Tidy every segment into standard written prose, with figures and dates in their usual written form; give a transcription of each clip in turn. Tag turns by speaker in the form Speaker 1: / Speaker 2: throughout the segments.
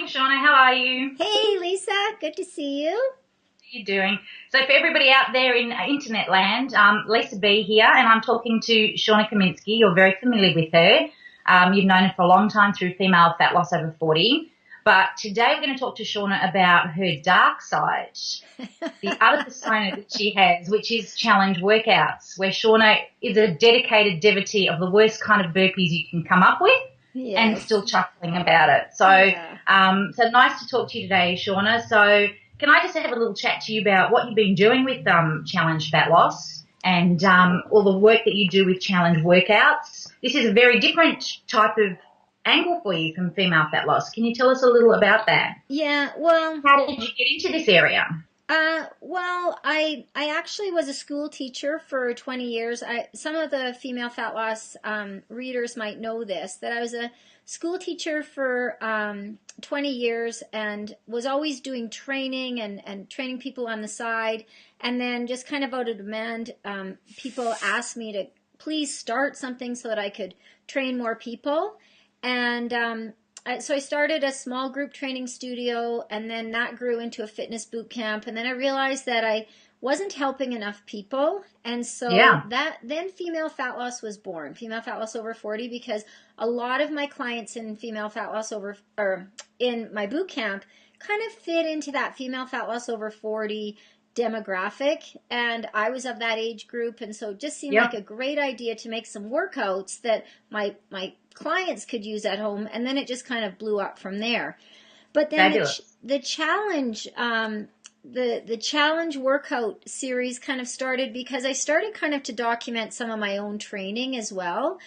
Speaker 1: morning, Shawna. How are you?
Speaker 2: Hey, Lisa. Good to see you.
Speaker 1: How are you doing? So for everybody out there in internet land, Lisa B here, and I'm talking to Shawna Kaminski. You're very familiar with her. You've known her for a long time through Female Fat Loss Over 40. But today we're going to talk to Shawna about her dark side, the other persona that she has, which is challenge workouts, where Shawna is a dedicated devotee of the worst kind of burpees you can come up with.
Speaker 2: Yes.
Speaker 1: And still chuckling about it. So, so nice to talk to you today, Shawna. So can I just have a little chat to you about what you've been doing with Challenge Fat Loss and all the work that you do with challenge workouts? This is a very different type of angle for you from female fat loss. Can you tell us a little about that?
Speaker 2: Yeah, well.
Speaker 1: How did you get into this area?
Speaker 2: Well, I actually was a school teacher for 20 years. Some of the female fat loss readers might know this, that I was a school teacher for 20 years and was always doing training and training people on the side. And then just kind of out of demand, people asked me to please start something so that I could train more people. And so I started a small group training studio, and then that grew into a fitness boot camp. And then I realized that I wasn't helping enough people. And so then Female Fat Loss was born, Female Fat Loss Over 40, because a lot of my clients in Female Fat Loss in my boot camp kind of fit into that Female Fat Loss Over 40 demographic. And I was of that age group. And so it just seemed like a great idea to make some workouts that my clients could use at home, and then it just kind of blew up from there. But then the challenge, the challenge workout series kind of started because I started kind of to document some of my own training as well,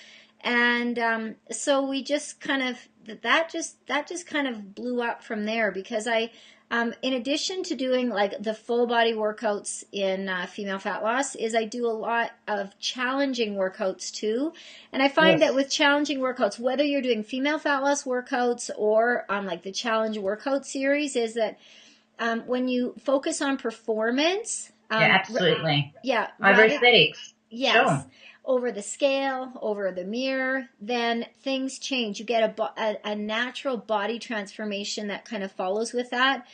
Speaker 2: and so we just kind of that just kind of blew up from there because I. In addition to doing like the full body workouts in female fat loss, is I do a lot of challenging workouts too. And I find that with challenging workouts, whether you're doing female fat loss workouts or like the challenge workout series, is that when you focus on performance.
Speaker 1: Absolutely.
Speaker 2: Over
Speaker 1: aesthetics.
Speaker 2: Yes. Sure. Over the scale, over the mirror, then things change. You get a natural body transformation that kind of follows with that.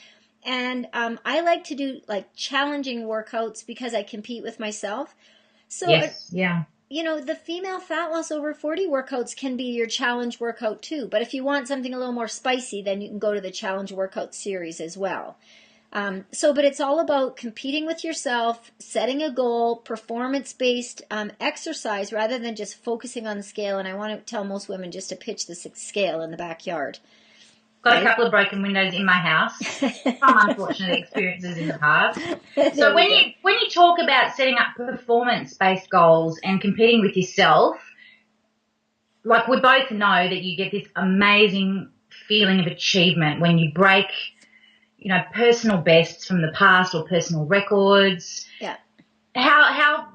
Speaker 2: And I like to do like challenging workouts because I compete with myself. So, you know, the Female Fat Loss Over 40 workouts can be your challenge workout too. But if you want something a little more spicy, then you can go to the challenge workout series as well. But it's all about competing with yourself, setting a goal, performance-based exercise rather than just focusing on the scale. And I want to tell most women just to pitch the scale in the backyard.
Speaker 1: Got a couple of broken windows in my house. Some unfortunate experiences in the past. So when you talk about setting up performance-based goals and competing with yourself, like we both know that you get this amazing feeling of achievement when you break personal bests from the past or personal records.
Speaker 2: Yeah.
Speaker 1: How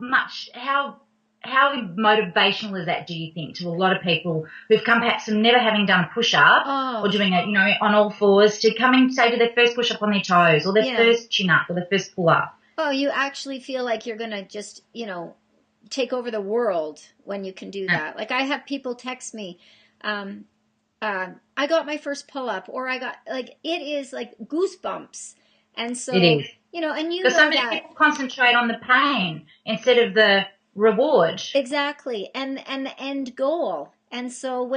Speaker 1: motivational is that, do you think, to a lot of people who've come perhaps from never having done a push-up or doing it, on all fours, to come and say to their first push-up on their toes or their first chin-up or their first pull-up?
Speaker 2: Oh, you actually feel like you're going to just, take over the world when you can do that. Like I have people text me, I got my first pull-up, or I got, like, it is like goosebumps. And so,
Speaker 1: it is.
Speaker 2: And
Speaker 1: because so many people concentrate on the pain instead of the reward.
Speaker 2: Exactly. And the end goal. And so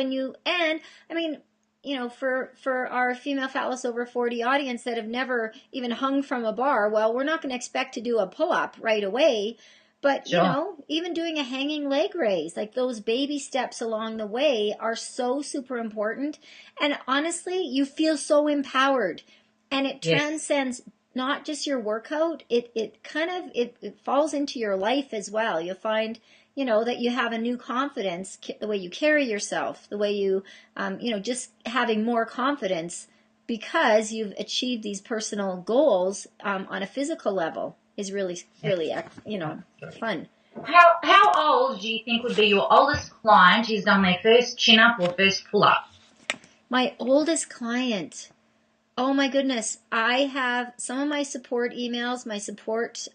Speaker 2: for our Female Fat Loss Over 40 audience that have never even hung from a bar, well, we're not going to expect to do a pull-up right away. But, even doing a hanging leg raise, like those baby steps along the way are so super important. And honestly, you feel so empowered. And it transcends not just your workout. It falls into your life as well. You'll find, that you have a new confidence, the way you carry yourself, the way you, just having more confidence because you've achieved these personal goals on a physical level. Is really, fun.
Speaker 1: How old do you think would be your oldest client who's done their first chin-up or first pull-up?
Speaker 2: My oldest client. Oh, my goodness. I have some of my support emails, my support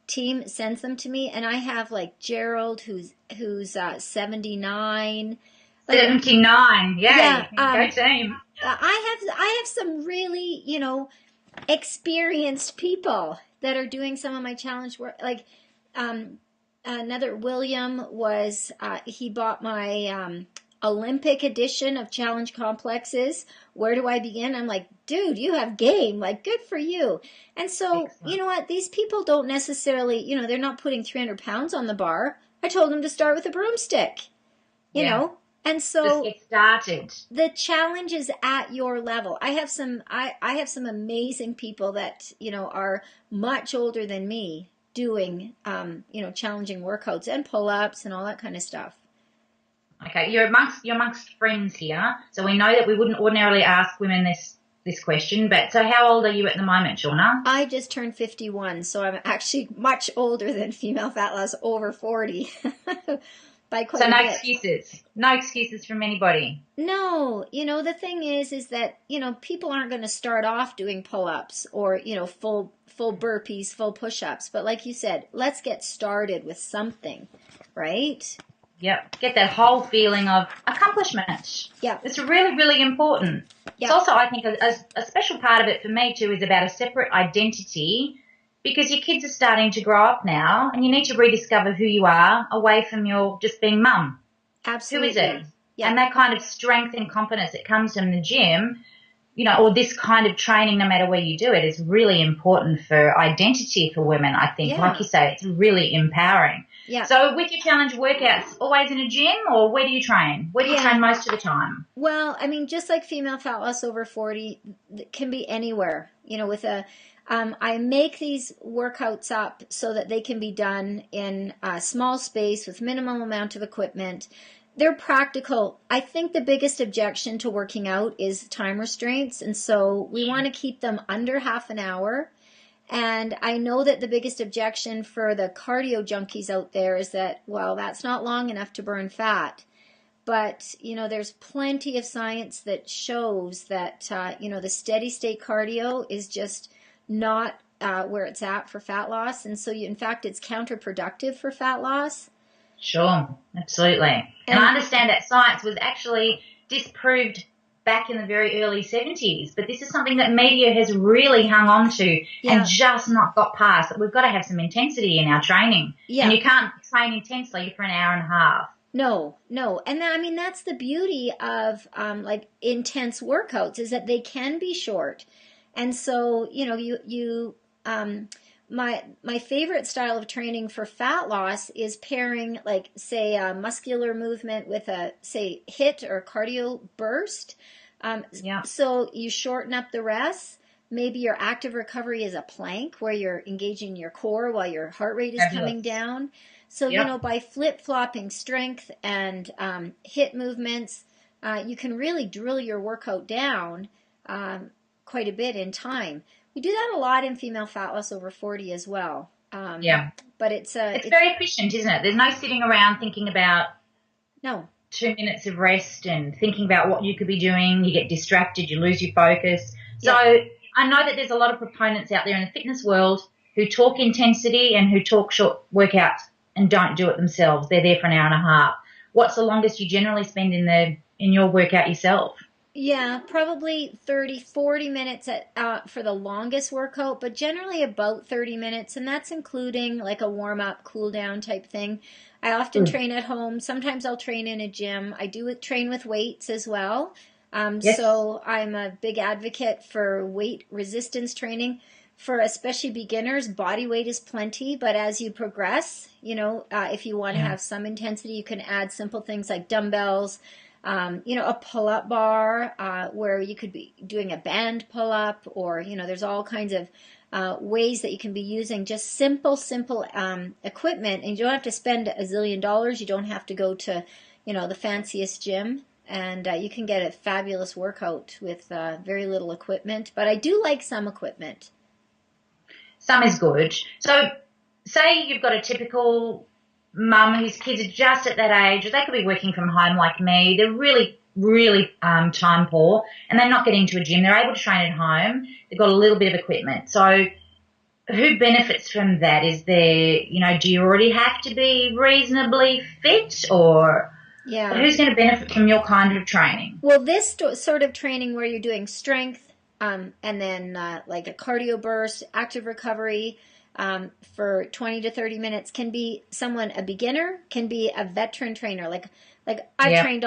Speaker 2: team sends them to me, and I have, like, Gerald, who's 79.
Speaker 1: 79, yay. Go team.
Speaker 2: I have some really, experienced people that are doing some of my challenge work. Like, another William was, he bought my Olympic edition of Challenge Complexes. Where do I begin? I'm like, dude, you have game. Like, good for you. And so,
Speaker 1: Excellent.
Speaker 2: you know what? These people don't necessarily, they're not putting 300 pounds on the bar. I told them to start with a broomstick, you
Speaker 1: Yeah.
Speaker 2: know? And
Speaker 1: Just
Speaker 2: so
Speaker 1: get started.
Speaker 2: the challenge is at your level. I have some amazing people that, are much older than me doing, challenging workouts and pull-ups and all that kind of stuff.
Speaker 1: Okay, you're amongst friends here, so we know that we wouldn't ordinarily ask women this question. But so, how old are you at the moment, Shawna?
Speaker 2: I just turned 51, so I'm actually much older than female fat loss over 40 by quite
Speaker 1: So
Speaker 2: a
Speaker 1: no
Speaker 2: bit.
Speaker 1: excuses, no excuses from anybody.
Speaker 2: No, the thing is that, people aren't going to start off doing pull-ups or, full burpees, full push-ups. But like you said, let's get started with something, right?
Speaker 1: Yep, get that whole feeling of accomplishment.
Speaker 2: Yeah.
Speaker 1: It's really, really important.
Speaker 2: Yeah.
Speaker 1: It's also, I think, a special part of it for me too is about a separate identity, because your kids are starting to grow up now and you need to rediscover who you are away from your just being mum.
Speaker 2: Absolutely.
Speaker 1: Who is it?
Speaker 2: Yeah.
Speaker 1: And that kind of strength and confidence that comes from the gym, or this kind of training, no matter where you do it, is really important for identity for women, I think.
Speaker 2: Yeah.
Speaker 1: Like you say, it's really empowering.
Speaker 2: Yeah.
Speaker 1: So with your challenge workouts, always in a gym, or where do you train? Where do you train most of the time?
Speaker 2: Well, I mean, just like female fat loss over 40, it can be anywhere, with I make these workouts up so that they can be done in a small space with minimal amount of equipment. They're practical. I think the biggest objection to working out is time restraints, and so we want to keep them under half an hour. And I know that the biggest objection for the cardio junkies out there is that, well, that's not long enough to burn fat. But, there's plenty of science that shows that, the steady state cardio is just not where it's at for fat loss. And so, in fact, it's counterproductive for fat loss.
Speaker 1: Sure, absolutely. And I understand that science was actually disproved back in the very early 70s, but this is something that media has really hung on to and just not got past. That we've got to have some intensity in our training. Yeah. And you can't train intensely for an hour and a half.
Speaker 2: No. And that's the beauty of intense workouts, is that they can be short. And so, my favorite style of training for fat loss is pairing, like, say, a muscular movement with a, say, HIIT or cardio burst. So you shorten up the rest. Maybe your active recovery is a plank where you're engaging your core while your heart rate is coming down. So, by flip-flopping strength and HIIT movements, you can really drill your workout down quite a bit in time. We do that a lot in female fat loss over 40 as well. But it's
Speaker 1: very efficient, isn't it? There's no sitting around thinking about 2 minutes of rest and thinking about what you could be doing. You get distracted, you lose your focus. So I know that there's a lot of proponents out there in the fitness world who talk intensity and who talk short workouts and don't do it themselves. They're there for an hour and a half. What's the longest you generally spend in your workout yourself?
Speaker 2: Yeah, probably 30, 40 minutes for the longest workout, but generally about 30 minutes, and that's including like a warm-up, cool-down type thing. I often train at home. Sometimes I'll train in a gym. I do train with weights as well. So I'm a big advocate for weight resistance training. For especially beginners, body weight is plenty, but as you progress, if you want to have some intensity, you can add simple things like dumbbells, a pull-up bar where you could be doing a band pull-up, or, there's all kinds of ways that you can be using just simple equipment, and you don't have to spend a zillion dollars. You don't have to go to, the fanciest gym, and you can get a fabulous workout with very little equipment. But I do like some equipment.
Speaker 1: Some is good. So say you've got a typical mum whose kids are just at that age, or they could be working from home like me. They're really, really time poor, and they're not getting to a gym. They're able to train at home. They've got a little bit of equipment. So who benefits from that? Is there, do you already have to be reasonably fit, or But
Speaker 2: Yeah.
Speaker 1: who's going to benefit from your kind of training?
Speaker 2: Well, this sort of training where you're doing strength, and then like a cardio burst, active recovery for 20 to 30 minutes can be a beginner, can be a veteran trainer. Like I've
Speaker 1: Yeah.
Speaker 2: trained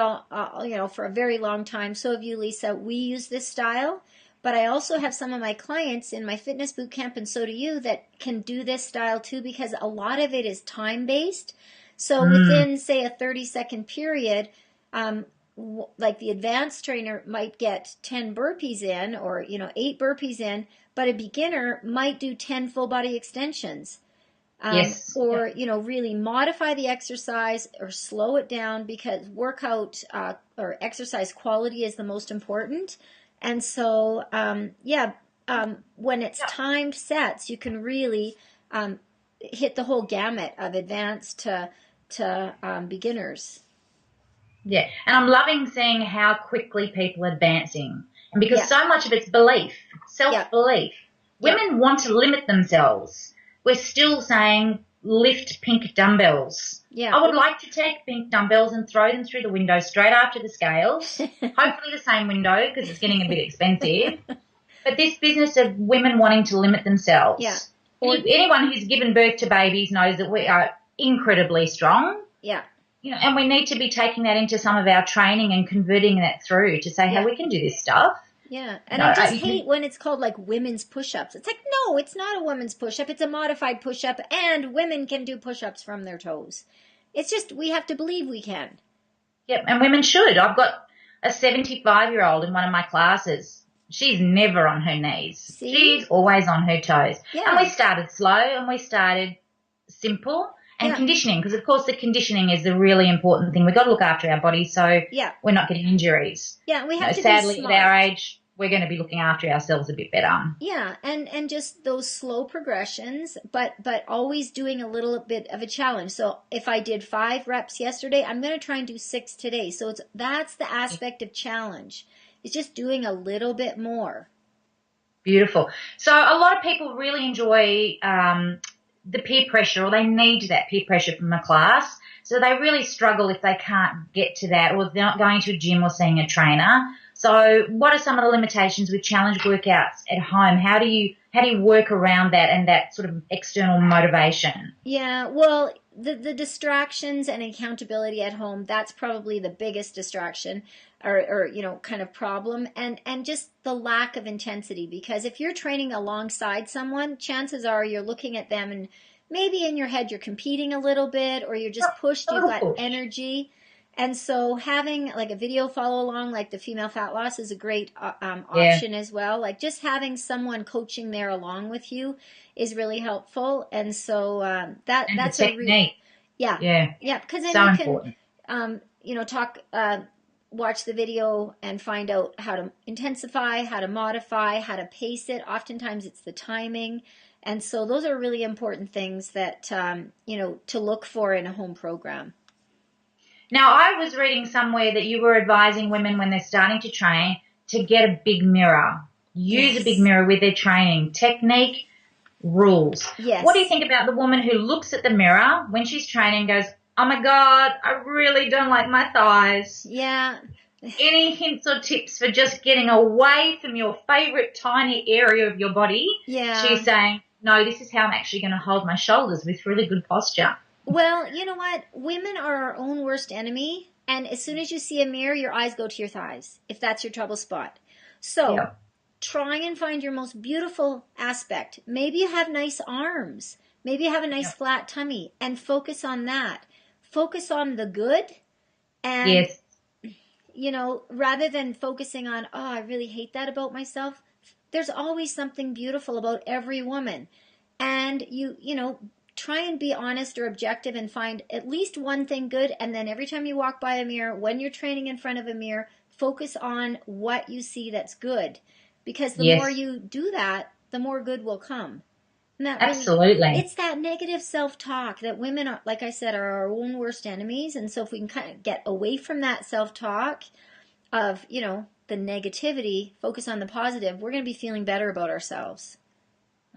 Speaker 2: for a very long time. So have you, Lisa. We use this style. But I also have some of my clients in my fitness boot camp, and so do you, that can do this style too, because a lot of it is time based. So within, say, a 30-second period, like the advanced trainer might get 10 burpees in, or 8 burpees in, but a beginner might do 10 full body extensions.
Speaker 1: Yes.
Speaker 2: Or really modify the exercise or slow it down, because workout or exercise quality is the most important. And so when it's timed sets, you can really hit the whole gamut of advanced to beginners.
Speaker 1: Yeah, and I'm loving seeing how quickly people are advancing. And because so much of it's belief, self-belief. Women want to limit themselves. We're still saying lift pink dumbbells.
Speaker 2: Yeah.
Speaker 1: I would like to take pink dumbbells and throw them through the window straight after the scales. Hopefully the same window, because it's getting a bit expensive. But this business of women wanting to limit themselves.
Speaker 2: Yeah.
Speaker 1: Anyone who's given birth to babies knows that we are incredibly strong.
Speaker 2: Yeah.
Speaker 1: And we need to be taking that into some of our training and converting that through to say, hey, we can do this stuff.
Speaker 2: Yeah, and I just hate when it's called like women's push-ups. It's like, no, it's not a women's push-up. It's a modified push-up, and women can do push-ups from their toes. It's just we have to believe we can.
Speaker 1: Yep, and women should. I've got a 75-year-old in one of my classes. She's never on her knees.
Speaker 2: See?
Speaker 1: She's always on her toes.
Speaker 2: Yeah.
Speaker 1: And we started slow and we started simple and conditioning, because, of course, the conditioning is the really important thing. We've got to look after our bodies so we're not getting injuries.
Speaker 2: Yeah, we have to
Speaker 1: sadly,
Speaker 2: be smart.
Speaker 1: at our age, we're going to be looking after ourselves a bit better.
Speaker 2: Yeah, and just those slow progressions, but always doing a little bit of a challenge. So if I did 5 reps yesterday, I'm going to try and do 6 today. So that's the aspect of challenge. It's just doing a little bit more.
Speaker 1: Beautiful. So a lot of people really enjoy the peer pressure, or they need that peer pressure from a class. So they really struggle if they can't get to that, or they're not going to a gym or seeing a trainer. So what are some of the limitations with challenge workouts at home? How do you work around that and that sort of external motivation?
Speaker 2: Yeah, well, the distractions and accountability at home, that's probably the biggest distraction or kind of problem, and just the lack of intensity, because if you're training alongside someone, chances are you're looking at them and maybe in your head you're competing a little bit, or you're just pushed, you've got energy. And so having like a video follow along, like the female fat loss, is a great option as well. Like just having someone coaching there along with you is really helpful. And so that's a technique. Because then
Speaker 1: so
Speaker 2: you
Speaker 1: important.
Speaker 2: can talk, watch the video and find out how to intensify, how to modify, how to pace it. Oftentimes it's the timing. And so those are really important things that to look for in a home program.
Speaker 1: Now, I was reading somewhere that you were advising women when they're starting to train to get a big mirror. Use a big mirror with their training. Technique, rules.
Speaker 2: Yes.
Speaker 1: What do you think about the woman who looks at the mirror when she's training and goes, oh, my God, I really don't like my thighs?
Speaker 2: Yeah.
Speaker 1: Any hints or tips for just getting away from your favorite tiny area of your body?
Speaker 2: Yeah.
Speaker 1: She's saying, no, this is how I'm actually going to hold my shoulders with really good posture.
Speaker 2: Well, you know what? Women are our own worst enemy. And as soon as you see a mirror, your eyes go to your thighs, if that's your trouble spot. So try and find your most beautiful aspect. Maybe you have nice arms. Maybe you have a nice flat tummy, and focus on that. Focus on the good. And, rather than focusing on, oh, I really hate that about myself. There's always something beautiful about every woman. And try and be honest or objective and find at least one thing good, and then every time you walk by a mirror, when you're training in front of a mirror, focus on what you see that's good. Because the more you do that, the more good will come.
Speaker 1: Absolutely.
Speaker 2: It's that negative self-talk that women, are, like I said, are our own worst enemies. And so if we can kind of get away from that self-talk of, the negativity, focus on the positive, we're going to be feeling better about ourselves.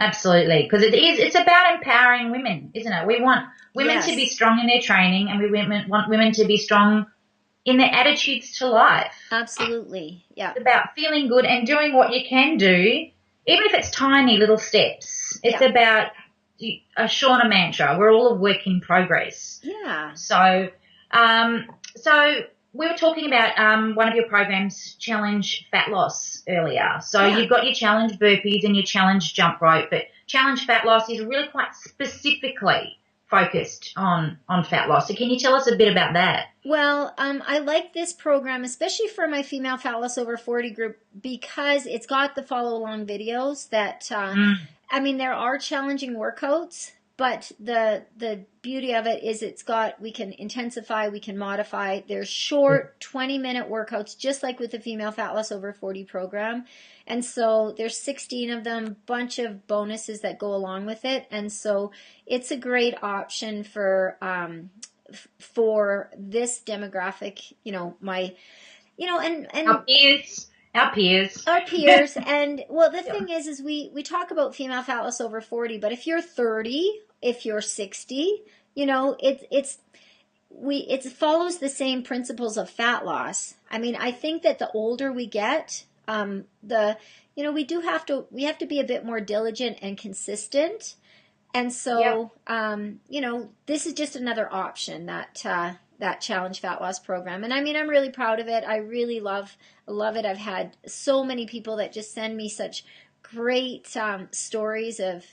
Speaker 1: Absolutely, because it's about empowering women, isn't it? We want women to be strong in their training, and we want women to be strong in their attitudes to life.
Speaker 2: Absolutely. Yeah.
Speaker 1: It's about feeling good and doing what you can do, even if it's tiny little steps. It's about a Shawna mantra. We're all a work in progress.
Speaker 2: Yeah.
Speaker 1: So we were talking about one of your programs, Challenge Fat Loss, earlier. So you've got your challenge burpees and your challenge jump rope, but challenge fat loss is really quite specifically focused on fat loss. So can you tell us a bit about that?
Speaker 2: Well, I like this program, especially for my female fat loss over 40 group, because it's got the follow along videos that, I mean, there are challenging workouts, but the beauty of it is we can intensify, we can modify. There's short 20-minute workouts, just like with the female fat loss over 40 program. And so there's 16 of them, bunch of bonuses that go along with it. And so it's a great option for this demographic, and
Speaker 1: our peers.
Speaker 2: And well, the thing is we talk about female fat loss over 40, but if you're 30, if you're 60, it follows the same principles of fat loss. I mean, I think that the older we get, we have to be a bit more diligent and consistent. And so, this is just another option, that Challenge Fat Loss program. And I mean, I'm really proud of it. I really love it. I've had so many people that just send me such great stories of,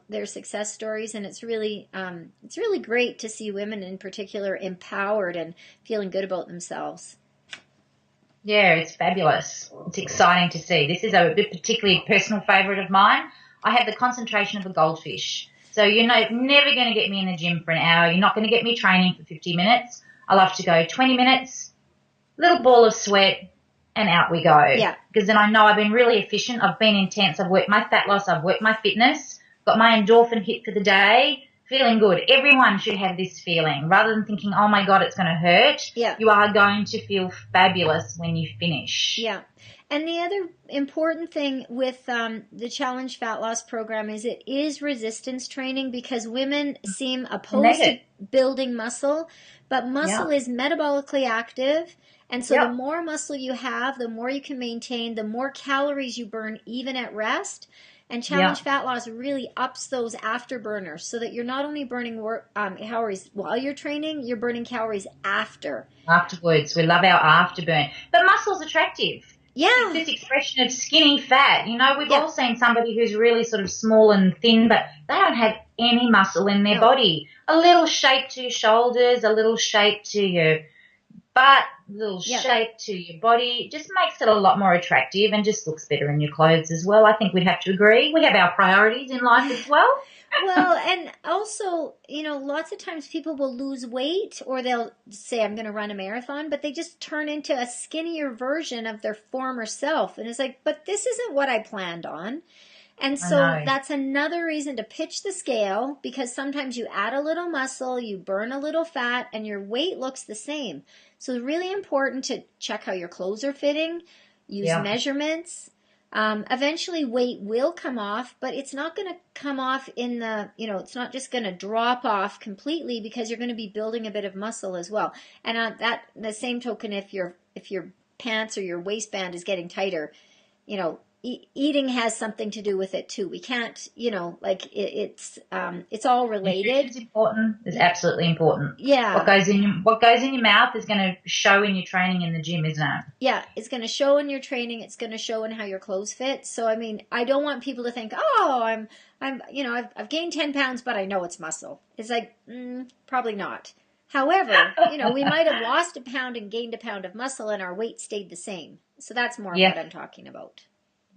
Speaker 2: their success stories. And it's really great to see women in particular empowered and feeling good about themselves.
Speaker 1: Yeah, it's fabulous. It's exciting to see. This is a particularly personal favourite of mine. I have the concentration of a goldfish. So you're never going to get me in the gym for an hour. You're not going to get me training for 50 minutes. I love to go 20 minutes, little ball of sweat, and out we go.
Speaker 2: Yeah.
Speaker 1: Because then I know I've been really efficient. I've been intense. I've worked my fat loss. I've worked my fitness, got my endorphin hit for the day, feeling good. Everyone should have this feeling. Rather than thinking, oh, my God, it's going to hurt, you are going to feel fabulous when you finish.
Speaker 2: Yeah. And the other important thing with the Challenge Fat Loss program is it is resistance training, because women seem opposed to building muscle, but muscle is metabolically active. And so the more muscle you have, the more you can maintain, the more calories you burn even at rest. And Challenge Fat Loss really ups those afterburners, so that you're not only burning calories while you're training, you're burning calories after.
Speaker 1: Afterwards. We love our afterburn. But muscle's attractive.
Speaker 2: Yeah.
Speaker 1: It's this expression of skinny fat. We've all seen somebody who's really sort of small and thin, but they don't have any muscle in their body. A little shape to your shoulders, a little shape to your butt, a little shape to your body. Just makes it a lot more attractive and just looks better in your clothes as well. I think we'd have to agree. We have our priorities in life as well.
Speaker 2: Well, and also, lots of times people will lose weight, or they'll say, I'm going to run a marathon, but they just turn into a skinnier version of their former self. And it's like, but this isn't what I planned on. And so that's another reason to pitch the scale, because sometimes you add a little muscle, you burn a little fat, and your weight looks the same. So it's really important to check how your clothes are fitting, use measurements. Eventually weight will come off, but it's not going to come off it's not just going to drop off completely, because you're going to be building a bit of muscle as well. And on the same token, if your pants or your waistband is getting tighter, eating has something to do with it too. We can't, it's all related.
Speaker 1: It's important. It's absolutely important.
Speaker 2: Yeah.
Speaker 1: What goes in your mouth is going to show in your training in the gym, isn't it?
Speaker 2: Yeah, it's going to show in your training. It's going to show in how your clothes fit. So, I mean, I don't want people to think, oh, I've gained 10 pounds, but I know it's muscle. It's like, probably not. However, we might have lost a pound and gained a pound of muscle, and our weight stayed the same. So that's more of what I'm talking about.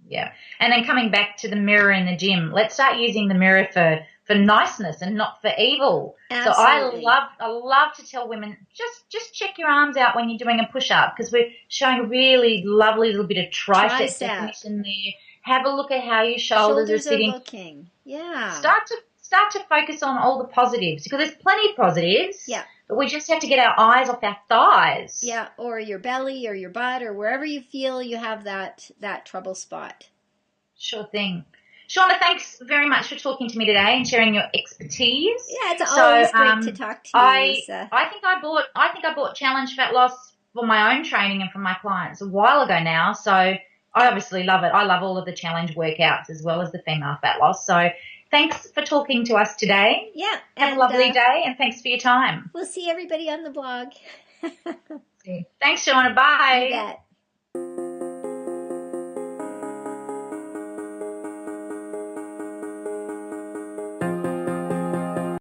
Speaker 1: Yeah. And then coming back to the mirror in the gym, let's start using the mirror for niceness and not for evil.
Speaker 2: Absolutely.
Speaker 1: So I love to tell women, just check your arms out when you're doing a push-up, because we're showing a really lovely little bit of tricep definition there. Have a look at how your shoulders are sitting.
Speaker 2: Looking. Yeah.
Speaker 1: Start to focus on all the positives, because there's plenty of positives.
Speaker 2: Yeah.
Speaker 1: But we just have to get our eyes off our thighs.
Speaker 2: Yeah, or your belly or your butt or wherever you feel you have that trouble spot.
Speaker 1: Sure thing. Shawna, thanks very much for talking to me today and sharing your expertise.
Speaker 2: Yeah, it's always great to talk to you, Lisa.
Speaker 1: I think I bought Challenge Fat Loss for my own training and for my clients a while ago now. So I obviously love it. I love all of the challenge workouts as well as the female fat loss. So thanks for talking to us today.
Speaker 2: Yeah.
Speaker 1: Have a lovely day, and thanks for your time.
Speaker 2: We'll see everybody on the blog.
Speaker 1: Thanks, Shawna. Bye.
Speaker 2: You bet.